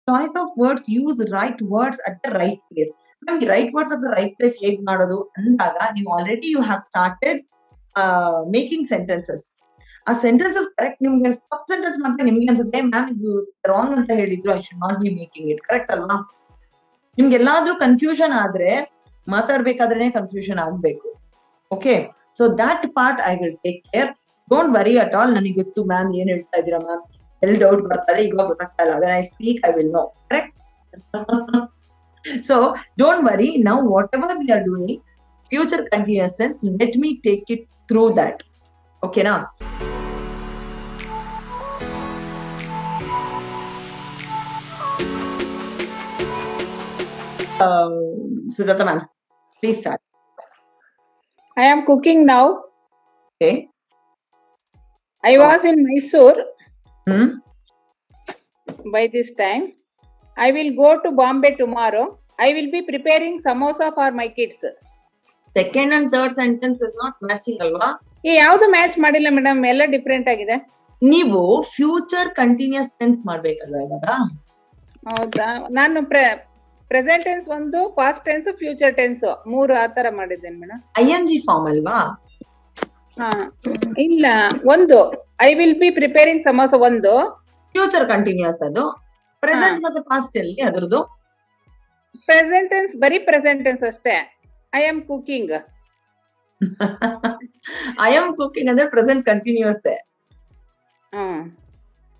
Choice of words, use right words at the right place. ನಮ್ಗೆ right words at the right place ಹೇಗ್ ಮಾಡೋದು ಅಂದಾಗ ನೀವು already you have started making sentences. ಆ sentences correct ನಿಮ್ಗೆ sub sentence ಮತ್ತೆ ನಿಮ್ಗೆ ಅನ್ಸುತ್ತೆ ಮ್ಯಾಮ್ ಇದು ರಾಂಗ್ ಅಂತ ಹೇಳಿದ್ರು, I should not be making it. Correct ಅಲ್ವಾ? ನಿಮ್ಗೆ ಎಲ್ಲಾದ್ರೂ ಕನ್ಫ್ಯೂಷನ್ ಆದ್ರೆ ಮಾತಾಡ್ಬೇಕಾದ್ರೆ ಕನ್ಫ್ಯೂಷನ್ ಆಗ್ಬೇಕು. Okay, so that part I will take care. Don't worry at all. ನನಗೆ ಗೊತ್ತು ಮ್ಯಾಮ್ ಏನ್ ಹೇಳ್ತಾ ಇದೀರಾ ಮ್ಯಾಮ್, ಎಲ್ಲಿ ಡೌಟ್ ಬರ್ತದೆ ಇವಾಗ ಗೊತ್ತಾಗ್ತಾ ಇಲ್ಲ. When I speak I will know. Correct? So don't worry. Now whatever we are doing future continuous tense, let me take it through that. ಓಕೆನಾ? Sujata ma'am, please start. I am cooking now. Okay. I was in Mysore Hmm. by this time. I will go to Bombay tomorrow. I will be preparing samosa for my kids. Second and third sentence is not matching alva. ಯಾವ್ದು match ಮಾಡಿಲ್ಲ madam, ಎಲ್ಲ different ಆಗಿದೆ. ನೀವು future continuous tense ಮಾಡ್ಬೇಕಲ್ವಾ ಇವಾಗ? ಹೌದಾ? ನಾನು present tense ಒಂದು, past tense, future tense ಮೂರು ಆತರ ಮಾಡಿದ್ದೇನೆ ಮೇಡಮ್. ING ಫಾರ್ಮ್ ಅಲ್ವಾ? ಹಾ, ಇಲ್ಲ, ಒಂದು I will B preparing samosa ಒಂದು ಫ್ಯೂಚರ್ ಕಂಟಿನ್ಯೂಸ್. ಅದು ಪ್ರೆಸೆಂಟ್ ಮತ್ತೆ ಪಾಸ್ಟ್ ಅಲ್ಲಿ ಅದ್ರದ್ದು ಪ್ರೆಸೆಂಟ್ ಟೆನ್ಸ್, ಬರೀ ಪ್ರೆಸೆಂಟ್ ಟೆನ್ಸ್ ಅಷ್ಟೇ. I am cooking. I am cooking ಅಂದ್ರೆ ಪ್ರೆಸೆಂಟ್ ಕಂಟಿನ್ಯೂಸ್.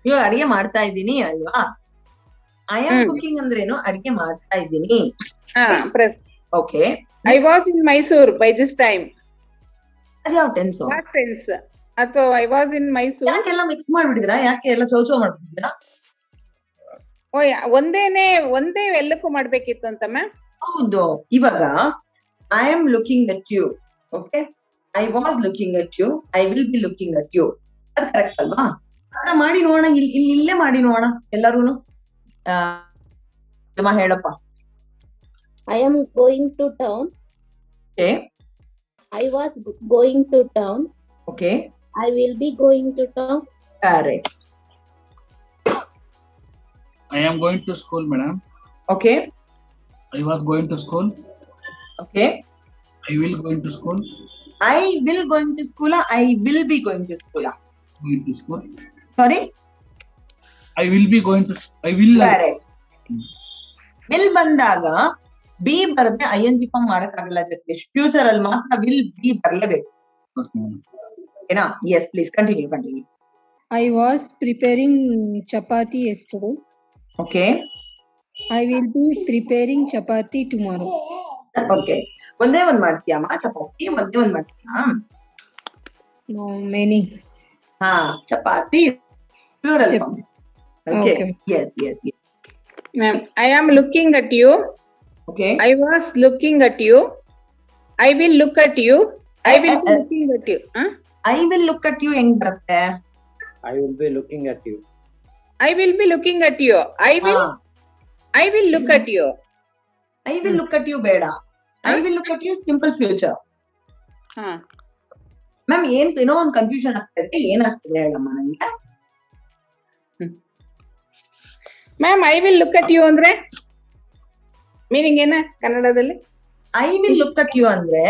ನೀವು ಅಡಿಗೆ ಮಾಡ್ತಾ ಇದ್ದೀನಿ ಅಲ್ವಾ? ಐ ಆಮ್ ಕುಕಿಂಗ್ ಅಂದ್ರೇನು? ಅಡಿಗೆ ಮಾಡ್ತಾ ಇದ್ದೀನಿ. Okay. I was in Mysore by this time. ಅದ್ಯಾವ ಟೆನ್ಸ್? Past tense. ಅಥವಾ ಐ ವಾಸ್ ಇನ್ ಮೈಸೂರ್. ಯಾಕೆಲ್ಲ ಮಿಕ್ಸ್ ಮಾಡ್ಬಿಟ್ಟಿದ್ರಾ? ಯಾಕೆ ಎಲ್ಲ ಚೌಚೌ ಮಾಡ್ಬಿಟ್ಟಿದ್ರಾ? ಓಯ್, ಒಂದೇ ಎಲ್ಲಕ್ಕೂ ಮಾಡ್ಬೇಕಿತ್ತು ಅಂತ ಮ್ಯಾಮ್. ಹೌದು. ಇವಾಗ I am looking at you. Okay, I was looking at you, I will be looking at you. ಅದು ಕರೆಕ್ಟ್ ಅಲ್ವಾ? ಅದನ್ನ ಮಾಡಿ ನೋಡೋಣ. ಇಲ್ಲೇ ಮಾಡಿ ನೋಡೋಣ ಎಲ್ಲಾರೂನು. ಹೇಳಪ್ಪ. I am going to town. Okay. I was going to town. Okay. I will be going to town. Correct. I am going to school, madam. Okay. I was going to school. Okay. I will going to school. I will going to school. I will be going to school. Going to school. Sorry? I will be going to. I will. Correct. Will ಬಂದಾಗ B ಬರದೆ ING form ಮಾಡಕ್ಕಾಗಲ್ಲ Jagadish. Future ಅಲ್ಲಿ ಮಾತ್ರ will be ಬರ್ಲೇಬೇಕು. ಓಕೆನಾ? Yes, please continue. I was preparing chapati yesterday. Okay. I will be preparing chapati tomorrow. Okay. ಒಂದೇ ಒಂದ್ ಮಾಡ್ತೀಯಮ್ಮ ಚಪಾತಿ? ಒಂದೇ ಒಂದ್ ಮಾಡ್ತೀಯಾ? No, many. ಹಾ, chapati plural form. Okay. Yes. Ma'am, I am looking at you. Okay. I was looking at you. I will look at you. I will be looking at you. I will look at you ಹೆಂಗ್ ಬರುತ್ತೆ? I will be looking at you. I will be looking at you. I will look at you. I will look at you ಬೇಡ. I will look at you simple future. Ma'am ಏನೋ ಒಂದು confusion ಆಗ್ತದೆ. ಏನಾಗ್ತದೆ ಹೇಳಮ್ಮ ನನಗೆ? Ma'am, I will look at you ಅಂದ್ರೆ meaning ಏನ ಕನ್ನಡದಲ್ಲಿ? I will look at you ಅಂದ್ರೆ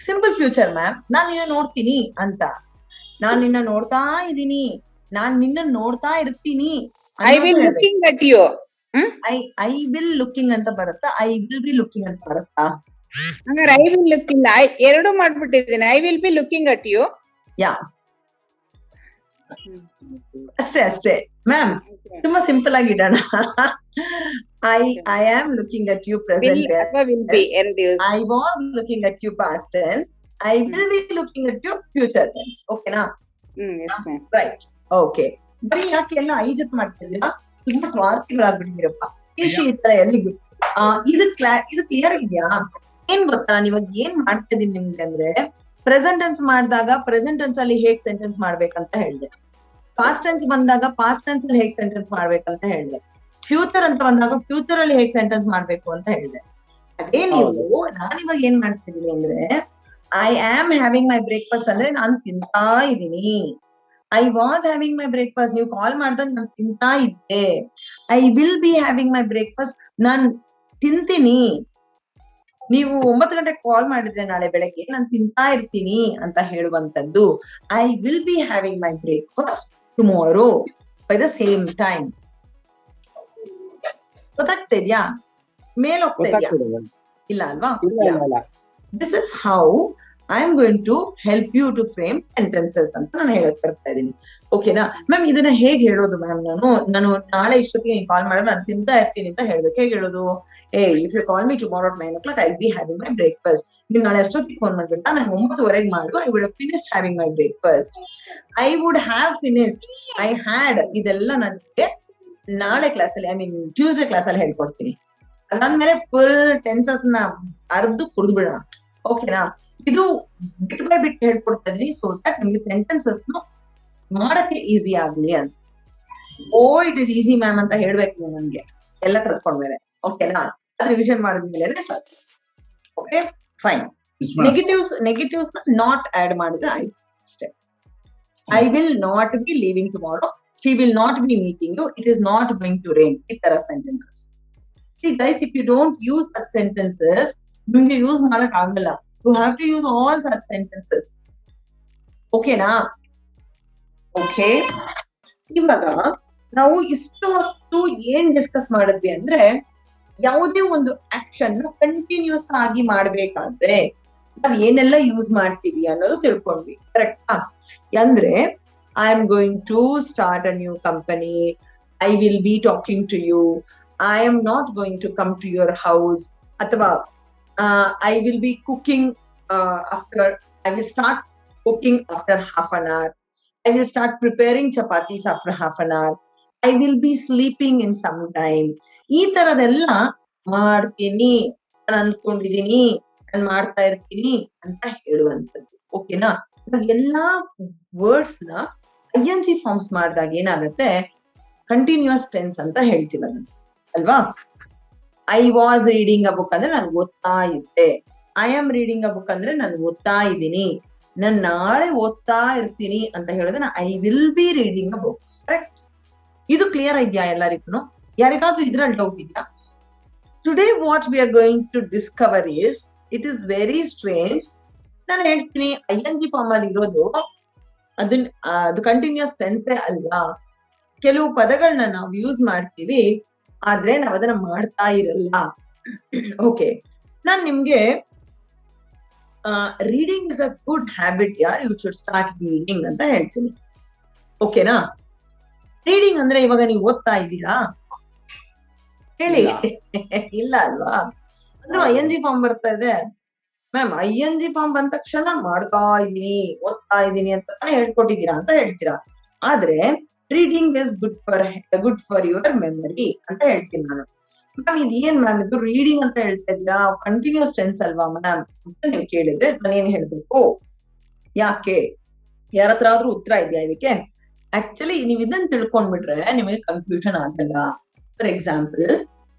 ಸಿಂಪಲ್ ಫ್ಯೂಚರ್ ಮ್ಯಾಮ್. ನಾನ್ ನಿನ್ನ ನೋಡ್ತೀನಿ ಅಂತ. ನಾನ್ ನಿನ್ನ ನೋಡ್ತಾ ಇದ್ದೀನಿ, ನಾನ್ ನಿನ್ನ ನೋಡ್ತಾ ಇರ್ತೀನಿ. I will looking at you. I will looking ಅಂತ ಬರುತ್ತಾ? ಐ ವಿಲ್ ಬಿ ಲುಕಿಂಗ್ ಅಂತ ಬರುತ್ತಾ? ಹಂಗಾರೆ ಐ ವಿಲ್ ಲುಕ್ ಇಲ್ಲ, ಎರಡು ಮಾಡ್ಬಿಟ್ಟಿದ್ದೀನಿ. I will be looking at you. Yeah, ಅಷ್ಟೇ ಮ್ಯಾಮ್. ತುಂಬಾ ಸಿಂಪಲ್ ಆಗಿ ಇಡೋಣ. I am looking at you present. I was looking at you past tense. I will be looking at you future tense. ಓಕೆನಾ? Right. Okay. ಬರೀ ಯಾಕೆ ಎಲ್ಲ I ಜೊತೆ ಮಾಡ್ತಿದ್ದೀರಾ? ತುಂಬಾ ಸ್ವಾರ್ಥಿಗಳಾಗ್ಬಿಟ್ಟಿದ್ದೀರಪ್ಪ. ಈ ತರ ಎಲ್ಲಿ ಇದು ಕ್ಲಿಯರ್ ಇದೆಯಾ? ಏನ್ ಗೊತ್ತಾ, ನಾನು ಇವಾಗ ಏನ್ ಮಾಡ್ತಾ ಇದೀನಿ ನಿಮ್ಗೆ ಅಂದ್ರೆ, ಪ್ರೆಸೆಂಟ್ ಟೆನ್ಸ್ ಮಾಡಿದಾಗ ಪ್ರೆಸೆಂಟ್ ಟೆನ್ಸ್ ಅಲ್ಲಿ ಹೇಗ್ ಸೆಂಟೆನ್ಸ್ ಮಾಡ್ಬೇಕಂತ ಹೇಳಿದೆ. ಪಾಸ್ಟ್ ಟೆನ್ಸ್ ಬಂದಾಗ ಪಾಸ್ಟ್ ಟೆನ್ಸ್ ಅಲ್ಲಿ ಹೇಗ್ ಸೆಂಟೆನ್ಸ್ ಮಾಡ್ಬೇಕಂತ ಹೇಳಿದೆ. ಫ್ಯೂಚರ್ ಅಂತ ಬಂದಾಗ ಫ್ಯೂಚರ್ ಅಲ್ಲಿ ಹೇಗ್ ಸೆಂಟೆನ್ಸ್ ಮಾಡ್ಬೇಕು ಅಂತ ಹೇಳಿದೆ. ಅದೇ ನೀವು ನಾನಿವಾಗ ಏನ್ ಮಾಡ್ತಾ ಇದೀನಿ ಅಂದ್ರೆ, I am having my breakfast ಅಂದ್ರೆ ನಾನು ತಿಂತಾ ಇದ್ದೀನಿ. I was having my breakfast, ನೀವು ಕಾಲ್ ಮಾಡ್ದಾಗ ನಾನು ತಿಂತಾ ಇದ್ದೆ. I will be having my breakfast, ನಾನ್ ತಿಂತೀನಿ. ನೀವು 9 ಗಂಟೆಗೆ ಕಾಲ್ ಮಾಡಿದ್ರೆ ನಾಳೆ ಬೆಳಗ್ಗೆ ನಾನು ತಿಂತಾ ಇರ್ತೀನಿ ಅಂತ ಹೇಳುವಂತದ್ದು. I will be having my breakfast tomorrow by the same time. ಗೊತ್ತಾಗ್ತಾ ಇದ್ಯಾ? ಮೇಲ್ ಹೋಗ್ತಾ ಇದ್ಯಾ? ಇಲ್ಲ ಅಲ್ವಾ? This is how I am going to help you to frame sentences ಅಂತ ನಾನು ಹೇಳಕ್ ಬರ್ತಾ ಇದ್ದೀನಿ. ಓಕೆನಾ ಮ್ಯಾಮ್? ಇದನ್ನ ಹೇಗೆ ಹೇಳೋದು ಮ್ಯಾಮ್? ನಾನು ನಾಳೆ ಇಷ್ಟೊತ್ತಿಗೆ ನೀವು ಕಾಲ್ ಮಾಡಿದ್ರೆ ನಾನು ತಿಂತಾ ಇರ್ತೀನಿ ಅಂತ ಹೇಳ್ಬೇಕು. ಹೇಗೆ ಹೇಳೋದು? If you call me tomorrow at 9 o'clock, I will be having my breakfast. ನೀವು ನಾಳೆ ಅಷ್ಟೊತ್ತಿಗೆ ಫೋನ್ ಮಾಡ್ಬಿಟ್ಟ ನಾನು 9:00 ಮಾಡು, I would have finished having my breakfast. I would have finished, I had, ಇದೆಲ್ಲ ನನಗೆ ನಾಳೆ ಕ್ಲಾಸಲ್ಲಿ, ಐ ಮೀನ್ ಟ್ಯೂಸ್ಡೇ ಕ್ಲಾಸಲ್ಲಿ ಹೇಳ್ಕೊಡ್ತೀನಿ. ಅದಾದ್ಮೇಲೆ ಫುಲ್ ಟೆನ್ಸಸ್ ನ ಅರ್ದು ಕುಡಿದು ಬಿಡೋಣ. ಓಕೆನಾ? ಇದು ಬಿಟ್ ಬೈ ಬಿಟ್ ಹೇಳ್ಕೊಡ್ತಾ ಇದ್ರಿ, ಸೊ ದಟ್ ನಿಮ್ಗೆ ಸೆಂಟೆನ್ಸಸ್ ಮಾಡಕ್ಕೆ ಈಸಿ ಆಗ್ಲಿ ಅಂತ. ಇಟ್ ಇಸ್ ಈಸಿ ಮ್ಯಾಮ್ ಅಂತ ಹೇಳ್ಬೇಕು ನೀವು ನನ್ಗೆ ಎಲ್ಲ ಕಲ್ತ್ಕೊಂಡ್ಮೇಲೆ. ಓಕೆನಾ? ಅದು ರಿವಿಷನ್ ಮಾಡಿದ್ಮೇಲೆ ಸಾಕು. Okay fine. Negatives not add ಮಾಡಿದ್ರೆ ಆಯ್ತು ಅಷ್ಟೇ. I will not be leaving tomorrow, she will not be meeting you, it is not going to rain. ಈ ತರ sentences. See guys, if you don't use such sentences, ನಿಮ್ಗೆ use ಮಾಡಕ್ ಆಗಲ್ಲ. You have to use all such sentences. ಓಕೆನಾ? Okay, ಇವಾಗ ನಾವು ಇಷ್ಟು ಹೊತ್ತು ಏನ್ ಡಿಸ್ಕಸ್ ಮಾಡಿದ್ವಿ ಅಂದ್ರೆ, ಯಾವುದೇ ಒಂದು ಆಕ್ಷನ್ ಕಂಟಿನ್ಯೂಸ್ ಆಗಿ ಮಾಡ್ಬೇಕಾದ್ರೆ ನಾವ್ ಏನೆಲ್ಲ ಯೂಸ್ ಮಾಡ್ತೀವಿ ಅನ್ನೋದು ತಿಳ್ಕೊಂಡ್ವಿ. ಕರೆಕ್ಟಾ? ಅಂದ್ರೆ I am going to start a new company, I will be talking to you, I am not going to come to your house, ಅಥವಾ I will be cooking I will start cooking after half an hour, I will start preparing chapatis after half an hour, I will be sleeping in some time. ಈ ತರದೆಲ್ಲ ಮಾಡ್ತೀನಿ, ನಾನು ಅನ್ಕೊಂಡಿದೀನಿ, ನಾನು ಮಾಡ್ತಾ ಇರ್ತೀನಿ ಅಂತ ಹೇಳುವಂಥದ್ದು. ಓಕೆನಾ? ಎಲ್ಲಾ ವರ್ಡ್ಸ್ ನ ING ಫಾರ್ಮ್ಸ್ ಮಾಡಿದಾಗ ಏನಾಗುತ್ತೆ, ಕಂಟಿನ್ಯೂಸ್ ಟೆನ್ಸ್ ಅಂತ ಹೇಳ್ತೀವಿ ಅದನ್ನ ಅಲ್ವಾ? I was reading a book ಅಂದ್ರೆ ನಾನು ಓದ್ತಾ ಇದ್ದೆ, I am reading a book ಅಂದ್ರೆ ನಾನು ಓದ್ತಾ ಇದ್ದೀನಿ, ನಾನು ನಾಳೆ ಓದ್ತಾ ಇರ್ತೀನಿ ಅಂತ ಹೇಳಿದ್ರೆ I will be reading a book. Correct? ಇದು ಕ್ಲಿಯರ್ ಇದೆಯಾ ಎಲ್ಲರಿಗೂ? ಯಾರಿಗಾದ್ರೂ ಇದ್ರಲ್ಲಿ ಡೌಟ್ ಇದೆಯಾ? Today what we are going to discover is, it is very strange. ನಾನು ಹೇಳ್ತೀನಿ ING ಫಾರ್ಮ್ ಅಲ್ಲಿ ಇರೋದು ಅದು ಕಂಟಿನ್ಯೂಸ್ ಟೆನ್ಸೇ ಅಲ್ವಾ. ಕೆಲವು ಪದಗಳನ್ನ ನಾವು ಯೂಸ್ ಮಾಡ್ತೀವಿ, ಆದ್ರೆ ನಾವ್ ಅದನ್ನ ಮಾಡ್ತಾ ಇರಲ್ಲ. ಓಕೆ, ನಾನ್ ನಿಮ್ಗೆ reading is a good habit ಯಾರ್, ಯು ಶುಡ್ ಸ್ಟಾರ್ಟ್ ರೀಡಿಂಗ್ ಅಂತ ಹೇಳ್ತೀನಿ. ಓಕೆನಾ? ರೀಡಿಂಗ್ ಅಂದ್ರೆ ಇವಾಗ ನೀವು ಓದ್ತಾ ಇದ್ದೀರಾ ಹೇಳಿ? ಇಲ್ಲ ಅಲ್ವಾ? ಅಂದ್ರೆ ING ಫಾರ್ಮ್ ಬರ್ತಾ ಇದೆ ಮ್ಯಾಮ್, ING ಫಾರ್ಮ್ ಬಂದ ತಕ್ಷಣ ಮಾಡ್ತಾ ಇದೀನಿ, ಓದ್ತಾ ಇದೀನಿ ಅಂತ ಹೇಳ್ಕೊಟ್ಟಿದ್ದೀರಾ ಅಂತ ಹೇಳ್ತೀರಾ. ಆದ್ರೆ reading is good for your memory ಅಂತ ಹೇಳ್ತೀನಿ ನಾನು. ಮ್ಯಾಮ್ ಇದು ಏನ್ ಮ್ಯಾಮ್ ಇದು ರೀಡಿಂಗ್ ಅಂತ ಹೇಳ್ತಾ ಇದ್ದೀರಾ, ಕಂಟಿನ್ಯೂಸ್ ಟೆನ್ಸ್ ಅಲ್ವಾ ಮ್ಯಾಮ್ ಅಂತ ನೀವು ಕೇಳಿದ್ರೆ ನಾನು ಏನ್ ಹೇಳ್ಬೇಕು? ಯಾಕೆ? ಯಾರ ಹತ್ರ ಆದ್ರೂ ಉತ್ತರ ಇದೆಯಾ ಇದಕ್ಕೆ? ಆಕ್ಚುಲಿ ನೀವ್ ಇದನ್ನ ತಿಳ್ಕೊಂಡ್ಬಿಟ್ರೆ ನಿಮಗೆ ಕನ್ಫ್ಯೂಷನ್ ಆಗಲ್ಲ. ಫಾರ್ ಎಕ್ಸಾಂಪಲ್,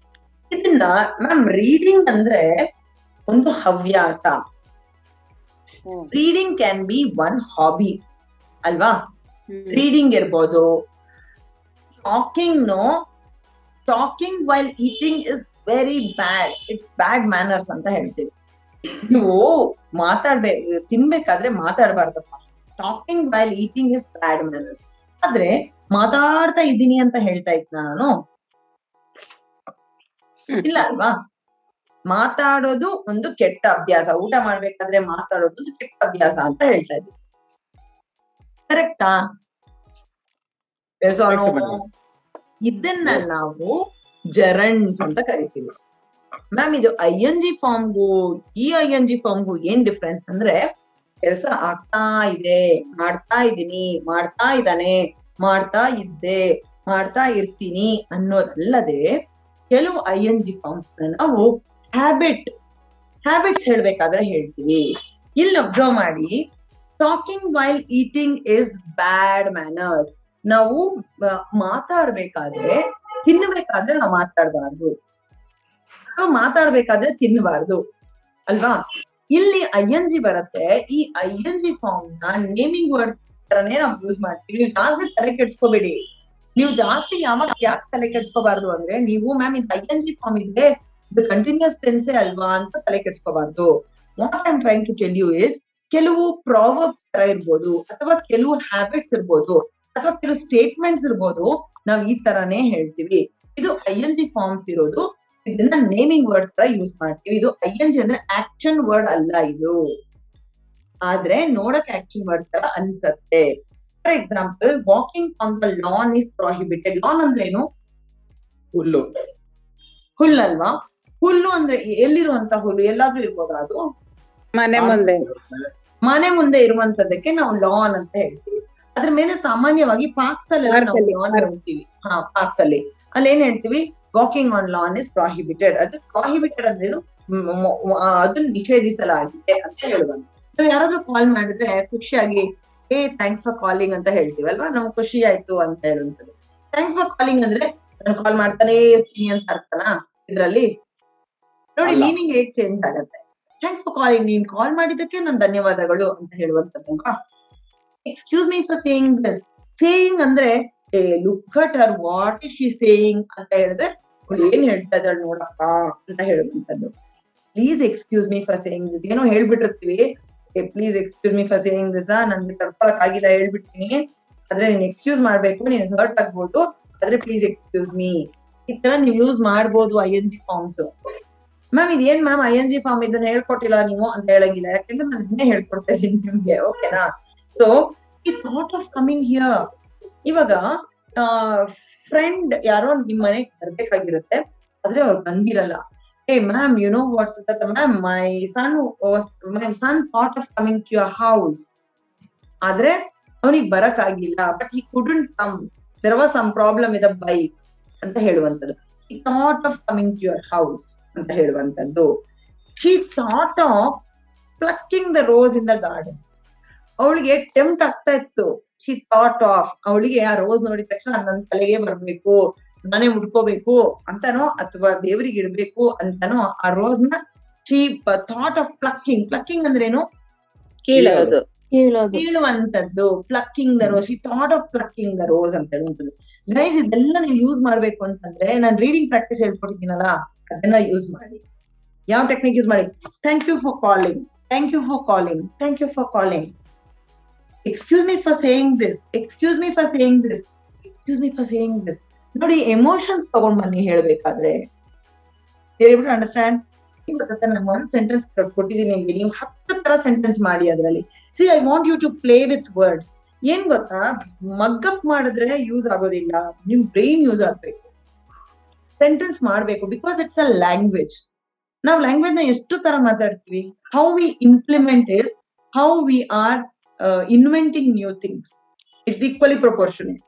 ಇದನ್ನ ಮ್ಯಾಮ್ ರೀಡಿಂಗ್ ಅಂದ್ರೆ ಒಂದು ಹವ್ಯಾಸ. Reading can be one hobby ಅಲ್ವಾ? ರೀಡಿಂಗ್ ಇರ್ಬೋದು. Talking while eating is very bad, it's bad manners ಅಂತ ಹೇಳ್ತೀವಿ. ನೀವು ತಿನ್ಬೇಕಾದ್ರೆ ಮಾತಾಡ್ಬಾರ್ದಪ್ಪ. Talking while eating is bad manners. ಆದ್ರೆ ಮಾತಾಡ್ತಾ ಇದ್ದೀನಿ ಅಂತ ಹೇಳ್ತಾ ಇದ್ನ ನಾನು? ಇಲ್ಲ ಅಲ್ವಾ? ಮಾತಾಡೋದು ಒಂದು ಕೆಟ್ಟ ಅಭ್ಯಾಸ, ಊಟ ಮಾಡ್ಬೇಕಾದ್ರೆ ಮಾತಾಡೋದು ಕೆಟ್ಟ ಅಭ್ಯಾಸ ಅಂತ ಹೇಳ್ತಾ ಇದ್ವಿ. ಕರೆಕ್ಟಾ? ಇದನ್ನ ನಾವು ಜೆರಂಡ್ಸ್ ಅಂತ ಕರಿತೀವಿ. ಮ್ಯಾಮ್ ಇದು ING ಫಾರ್ಮ್ಗೂ ಈ ING ಫಾರ್ಮ್ಗೂ ಏನ್ ಡಿಫ್ರೆನ್ಸ್ ಅಂದ್ರೆ, ಕೆಲಸ ಆಗ್ತಾ ಇದೆ, ಮಾಡ್ತಾ ಇದೀನಿ, ಮಾಡ್ತಾ ಇದ್ದಾನೆ, ಮಾಡ್ತಾ ಇದ್ದೆ, ಮಾಡ್ತಾ ಇರ್ತೀನಿ ಅನ್ನೋದಲ್ಲದೆ ಕೆಲವು ING ಫಾರ್ಮ್ಸ್ ನಾವು ಹ್ಯಾಬಿಟ್ಸ್ ಹೇಳ್ಬೇಕಾದ್ರೆ ಹೇಳ್ತೀವಿ. ಇಲ್ಲಿ ಅಬ್ಸರ್ವ್ ಮಾಡಿ, talking while eating is bad manners. ನಾವು ಮಾತಾಡ್ಬೇಕಾದ್ರೆ, ತಿನ್ನಬೇಕಾದ್ರೆ ನಾವು ಮಾತಾಡಬಾರ್ದು, ಮಾತಾಡ್ಬೇಕಾದ್ರೆ ತಿನ್ನಬಾರ್ದು ಅಲ್ವಾ? ಇಲ್ಲಿ ING ಬರುತ್ತೆ. ಈ ING ಫಾರ್ಮ್ ನ ನೇಮಿಂಗ್ ವರ್ಡ್ ತರನೇ ನಾವು ಯೂಸ್ ಮಾಡ್ತೀವಿ. ನೀವು ಜಾಸ್ತಿ ತಲೆ ಕೆಡ್ಸ್ಕೋಬೇಡಿ. ನೀವು ಜಾಸ್ತಿ ಯಾಕೆ ತಲೆ ಕೆಡ್ಸ್ಕೋಬಾರ್ದು ಅಂದ್ರೆ, ನೀವು ಮ್ಯಾಮ್ ಇದು ING ಫಾರ್ಮ್ ಇದೆ, ಇದು ಕಂಟಿನ್ಯೂಸ್ ಟೆನ್ಸೇ ಅಲ್ವಾ ಅಂತ ತಲೆ ಕೆಡ್ಸ್ಕೋಬಾರ್ದು. What I am trying to tell you is, ಕೆಲವು ಪ್ರಾವರ್ಬ್ಸ್ ತರ ಇರ್ಬೋದು, ಅಥವಾ ಕೆಲವು ಹ್ಯಾಬಿಟ್ಸ್ ಇರ್ಬೋದು, ಅಥವಾ ಕೆಲವು ಸ್ಟೇಟ್ಮೆಂಟ್ಸ್ ಇರ್ಬೋದು, ನಾವ್ ಈ ತರಾನೇ ಹೇಳ್ತೀವಿ. ಇದು ING ಫಾರ್ಮ್ಸ್ ಇರೋದು. ಇದನ್ನ ನೇಮಿಂಗ್ ವರ್ಡ್ ತರ ಯೂಸ್ ಮಾಡ್ತೀವಿ. ಇದು ING ಅಂದ್ರೆ ಆಕ್ಷನ್ ವರ್ಡ್ ಅಲ್ಲ ಇದು, ಆದ್ರೆ ನೋಡಕ್ ಆಕ್ಷನ್ ವರ್ಡ್ ತರ ಅನ್ಸತ್ತೆ. For example, walking on the lawn is prohibited. Lawn ಅಂದ್ರೆ ಏನು? ಹುಲ್ಲು. ಹುಲ್ಲಲ್ವಾ? ಹುಲ್ಲು ಅಂದ್ರೆ ಎಲ್ಲಿರುವಂತ ಹುಲ್ಲು? ಎಲ್ಲಾದ್ರೂ ಇರ್ಬೋದಾ ಅದು? ಮನೆ ಮುಂದೆ. ಮನೆ ಮುಂದೆ ಇರುವಂತದಕ್ಕೆ ನಾವು ಲಾನ್ ಅಂತ ಹೇಳ್ತೀವಿ. ಅದ್ರ ಮೇಲೆ ಸಾಮಾನ್ಯವಾಗಿ ಪಾರ್ಕ್ಸ್ ಅಲ್ಲೆಲ್ಲ ನಾವು ಲಾನ್ ಹೇಳ್ತೀವಿ. ಪಾರ್ಕ್ಸ್ ಅಲ್ಲಿ ಏನ್ ಹೇಳ್ತೀವಿ? Walking on lawn is prohibited. ಅದು ಪ್ರಾಹಿಬಿಟೆಡ್ ಅಂದ್ರೇನು? ಅದನ್ನ ನಿಷೇಧಿಸಲಾಗಿದೆ ಅಂತ ಹೇಳುವಂತ. ನಾವು ಯಾರಾದ್ರೂ ಕಾಲ್ ಮಾಡಿದ್ರೆ ಖುಷಿಯಾಗಿ ಥ್ಯಾಂಕ್ಸ್ ಫಾರ್ ಕಾಲಿಂಗ್ ಅಂತ ಹೇಳ್ತೀವಲ್ವಾ, ನಮ್ಗೆ ಖುಷಿ ಆಯ್ತು ಅಂತ ಹೇಳುವಂಥದ್ದು. ಥ್ಯಾಂಕ್ಸ್ ಫಾರ್ ಕಾಲಿಂಗ್ ಅಂದ್ರೆ ನಾನು ಕಾಲ್ ಮಾಡ್ತಾನೆ ಇರ್ತೀನಿ ಅಂತ ಅರ್ಥನಾ ಇದ್ರಲ್ಲಿ? ನೋಡಿ ಮೀನಿಂಗ್ ಹೇಗ್ ಚೇಂಜ್ ಆಗತ್ತೆ. ಥ್ಯಾಂಕ್ಸ್ ಫಾರ್ ಕಾಲಿಂಗ್, ನೀನ್ ಕಾಲ್ ಮಾಡಿದಕ್ಕೆ ನನ್ ಧನ್ಯವಾದಗಳು ಅಂತ ಹೇಳುವಂಥದ್ದು. Excuse me for saying this. Saying ಅಂದ್ರೆ look at her, what is she saying ಅಂತ ಹೇಳಿದ್ರೆ ಏನ್ ಹೇಳ್ತಾ ಇದ್ದಾಳೆ ನೋಡಪ್ಪ ಅಂತ ಹೇಳುವಂಥದ್ದು. Please excuse me for saying this. ಏನೋ ಹೇಳ್ಬಿಟ್ಟಿರ್ತೀವಿ, please excuse me for saying this, ನನ್ಗೆ ತಡ್ಕೊಳಕ್ ಆಗಿಲ್ಲ ಹೇಳ್ಬಿಡ್ತೀನಿ, ಆದ್ರೆ ನೀನ್ ಎಕ್ಸ್ಕ್ಯೂಸ್ ಮಾಡ್ಬೇಕು, ನೀನ್ ಹರ್ಟ್ ಆಗ್ಬೋದು, ಆದ್ರೆ ಪ್ಲೀಸ್ ಎಕ್ಸ್ಕ್ಯೂಸ್ ಮೀ. ಈ ತರ ನೀವು ಯೂಸ್ ಮಾಡ್ಬೋದು ING ಫಾರ್ಮ್ಸ್. ಮ್ಯಾಮ್ ಇದೇನ್ ಮ್ಯಾಮ್ ING ಫಾರ್ಮ್, ಇದನ್ನ ಹೇಳ್ಕೊಟ್ಟಿಲ್ಲ ನೀವು ಅಂತ ಹೇಳಂಗಿಲ್ಲ, ಯಾಕಂದ್ರೆ ನಾನು ಇದನ್ನೇ ಹೇಳ್ಕೊಡ್ತಾ ಇದೀನಿ ನಿಮ್ಗೆ. ಓಕೆನಾ? ಸೊ ಈ ಥಾಟ್ ಆಫ್ ಕಮಿಂಗ್ ಹಿಯರ್. ಇವಾಗ ಫ್ರೆಂಡ್ ಯಾರೋ ನಿಮ್ ಮನೆಗೆ ಬರ್ಬೇಕಾಗಿರುತ್ತೆ, ಆದ್ರೆ ಅವ್ರು ಬಂದಿರಲ್ಲ. Hey ma'am, you know what, Sujata ma'am, my son thought of coming to your house. ಆದ್ರೆ ಅವನಿಗೆ ಬರಕ್ ಆಗಿಲ್ಲ, but he couldn't come. There was some problem with the bike ಅಂತ ಹೇಳುವಂಥದ್ದು. He thought of coming to your house ಅಂತ ಹೇಳುವಂಥದ್ದು. She thought of plucking the rose in the garden. ಅವಳಿಗೆ tempt ಆಗ್ತಾ ಇತ್ತು. She thought of, ಅವಳಿಗೆ ಆ rose ನೋಡಿದ ತಕ್ಷಣ ನನ್ನ ತಲೆಗೆ ಬರ್ಬೇಕು, ನಾನೇ ಮುಡ್ಕೋಬೇಕು ಅಂತಾನೋ ಅಥವಾ ದೇವರಿಗೆ ಇಡ್ಬೇಕು ಅಂತಾನೋ ಆ ರೋಸ್ ನ she thought of plucking. Plucking ಅಂದ್ರೇನು? ಕೀಳೋದು. ಕೀಳುವಂತದ್ದು. Plucking the rose. She thought of plucking the rose ಅಂತ ಹೇಳುವಂಥದ್ದು. ಗೈಸ್, ಇದೆಲ್ಲ ನೀವು ಯೂಸ್ ಮಾಡ್ಬೇಕು ಅಂತಂದ್ರೆ ನಾನು ರೀಡಿಂಗ್ ಪ್ರಾಕ್ಟೀಸ್ ಹೇಳ್ಕೊಟ್ಟಿದ್ದೀನಲ್ಲ, ಅದನ್ನ ಯೂಸ್ ಮಾಡಿ. ಯಾವ ಟೆಕ್ನಿಕ್ ಯೂಸ್ ಮಾಡಿ? Thank you for calling, thank you for calling, thank you for calling. Excuse me for saying this, excuse me for saying this, excuse me for saying this. ನೋಡಿ, emotions ತಗೊಂಡ್ ಬನ್ನಿ ಹೇಳ್ಬೇಕಾದ್ರೆ. Understand? Sir ನಾನು ಒಂದ್ sentence ಕೊಟ್ಟಿದ್ದೀನಿ ನಿಮ್ಗೆ, ನೀವು 10 ತರ ಸೆಂಟೆನ್ಸ್ ಮಾಡಿ ಅದ್ರಲ್ಲಿ. See, I want you to play with words. ಏನ್ ಗೊತ್ತಾ, ಮಗ್ಗಪ್ ಮಾಡಿದ್ರೆ ಯೂಸ್ ಆಗೋದಿಲ್ಲ, ನಿಮ್ ಬ್ರೈನ್ ಯೂಸ್ ಆಗ್ಬೇಕು. ಸೆಂಟೆನ್ಸ್ ಮಾಡ್ಬೇಕು, ಬಿಕಾಸ್ ಇಟ್ಸ್ ಅ ಲ್ಯಾಂಗ್ವೇಜ್. ನಾವು ಲ್ಯಾಂಗ್ವೇಜ್ ನ ಎಷ್ಟು ತರ ಮಾತಾಡ್ತೀವಿ. How we implement is how we are inventing new things. It's equally proportionate.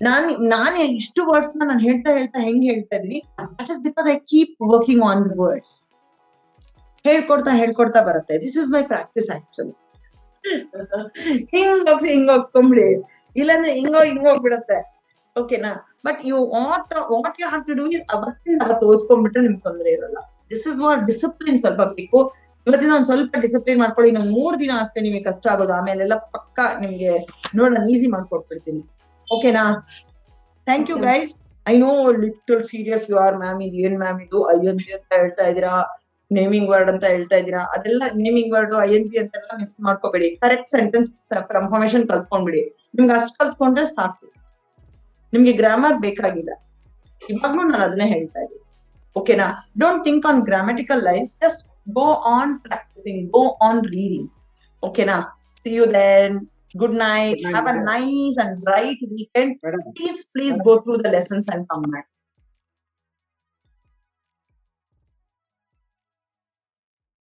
ನಾನು ಇಷ್ಟು ವರ್ಡ್ಸ್ ನಾನು ಹೇಳ್ತಾ ಹೆಂಗ್ ಹೇಳ್ತಾ ಇದೀನಿ, that is because I keep working on the words. ಹೇಳ್ಕೊಡ್ತಾ ಬರುತ್ತೆ. This is my practice actually. ಹಿಂಗೋಗ್ಸ್ಕೊಂಬಿಡಿ, ಇಲ್ಲಾಂದ್ರೆ ಹಿಂಗೋಗ್ಬಿಡತ್ತೆ. ಓಕೆನಾ? But you what you have to do is ಅವತ್ತಿಂದ ಅವತ್ತು ಓದ್ಕೊಂಡ್ಬಿಟ್ರೆ ನಿಮ್ಗೆ ತೊಂದರೆ ಇರಲ್ಲ. ದಿಸ್ ಇಸ್ ವಾಟ್ ಡಿಸಿಪ್ಲಿನ್ ಸ್ವಲ್ಪ ಬೇಕು. ಇವತ್ತಿನ ಒಂದ್ ಸ್ವಲ್ಪ ಡಿಸಿಪ್ಲಿನ್ ಮಾಡ್ಕೊಳ್ಳಿ. ನಾನು 3 ದಿನ ಅಷ್ಟೇ ನಿಮಗೆ ಕಷ್ಟ ಆಗೋದು, ಆಮೇಲೆಲ್ಲ ಪಕ್ಕ ನಿಮ್ಗೆ ನಾನು ಈಸಿ ಮಾಡ್ಕೊಟ್ಬಿಡ್ತೀನಿ. ಓಕೆನಾ? Thank you guys. I know little serious you are ma'am. ಇದು ಏನ್ ಮ್ಯಾಮ್ ಇದು ING ಅಂತ ಹೇಳ್ತಾ ಇದೀರಾ, ನೇಮಿಂಗ್ ವರ್ಡ್ ಅಂತ ಹೇಳ್ತಾ ಇದೀರಾ. ಅದೆಲ್ಲ ನೇಮಿಂಗ್ ವರ್ಡ್ ING ಅಂತೆಲ್ಲ ಮಿಸ್ ಮಾಡ್ಕೋಬೇಡಿ. ಕರೆಕ್ಟ್ ಸೆಂಟೆನ್ಸ್ ಕನ್ಫರ್ಮೇಶನ್ ಕಲ್ತ್ಕೊಂಡ್ಬಿಡಿ. ನಿಮ್ಗೆ ಅಷ್ಟು ಕಲ್ತ್ಕೊಂಡ್ರೆ ಸಾಕು, ನಿಮ್ಗೆ ಗ್ರಾಮರ್ ಬೇಕಾಗಿಲ್ಲ. ಇವಾಗ್ಲೂ ನಾನು ಅದನ್ನೇ ಹೇಳ್ತಾ ಇದ್ದೀನಿ. ಓಕೆನಾ? Don't think on grammatical lines, just go on practicing, go on reading. Okay na? See you then. Good night. Have a nice and bright weekend. Please go through the lessons and come back.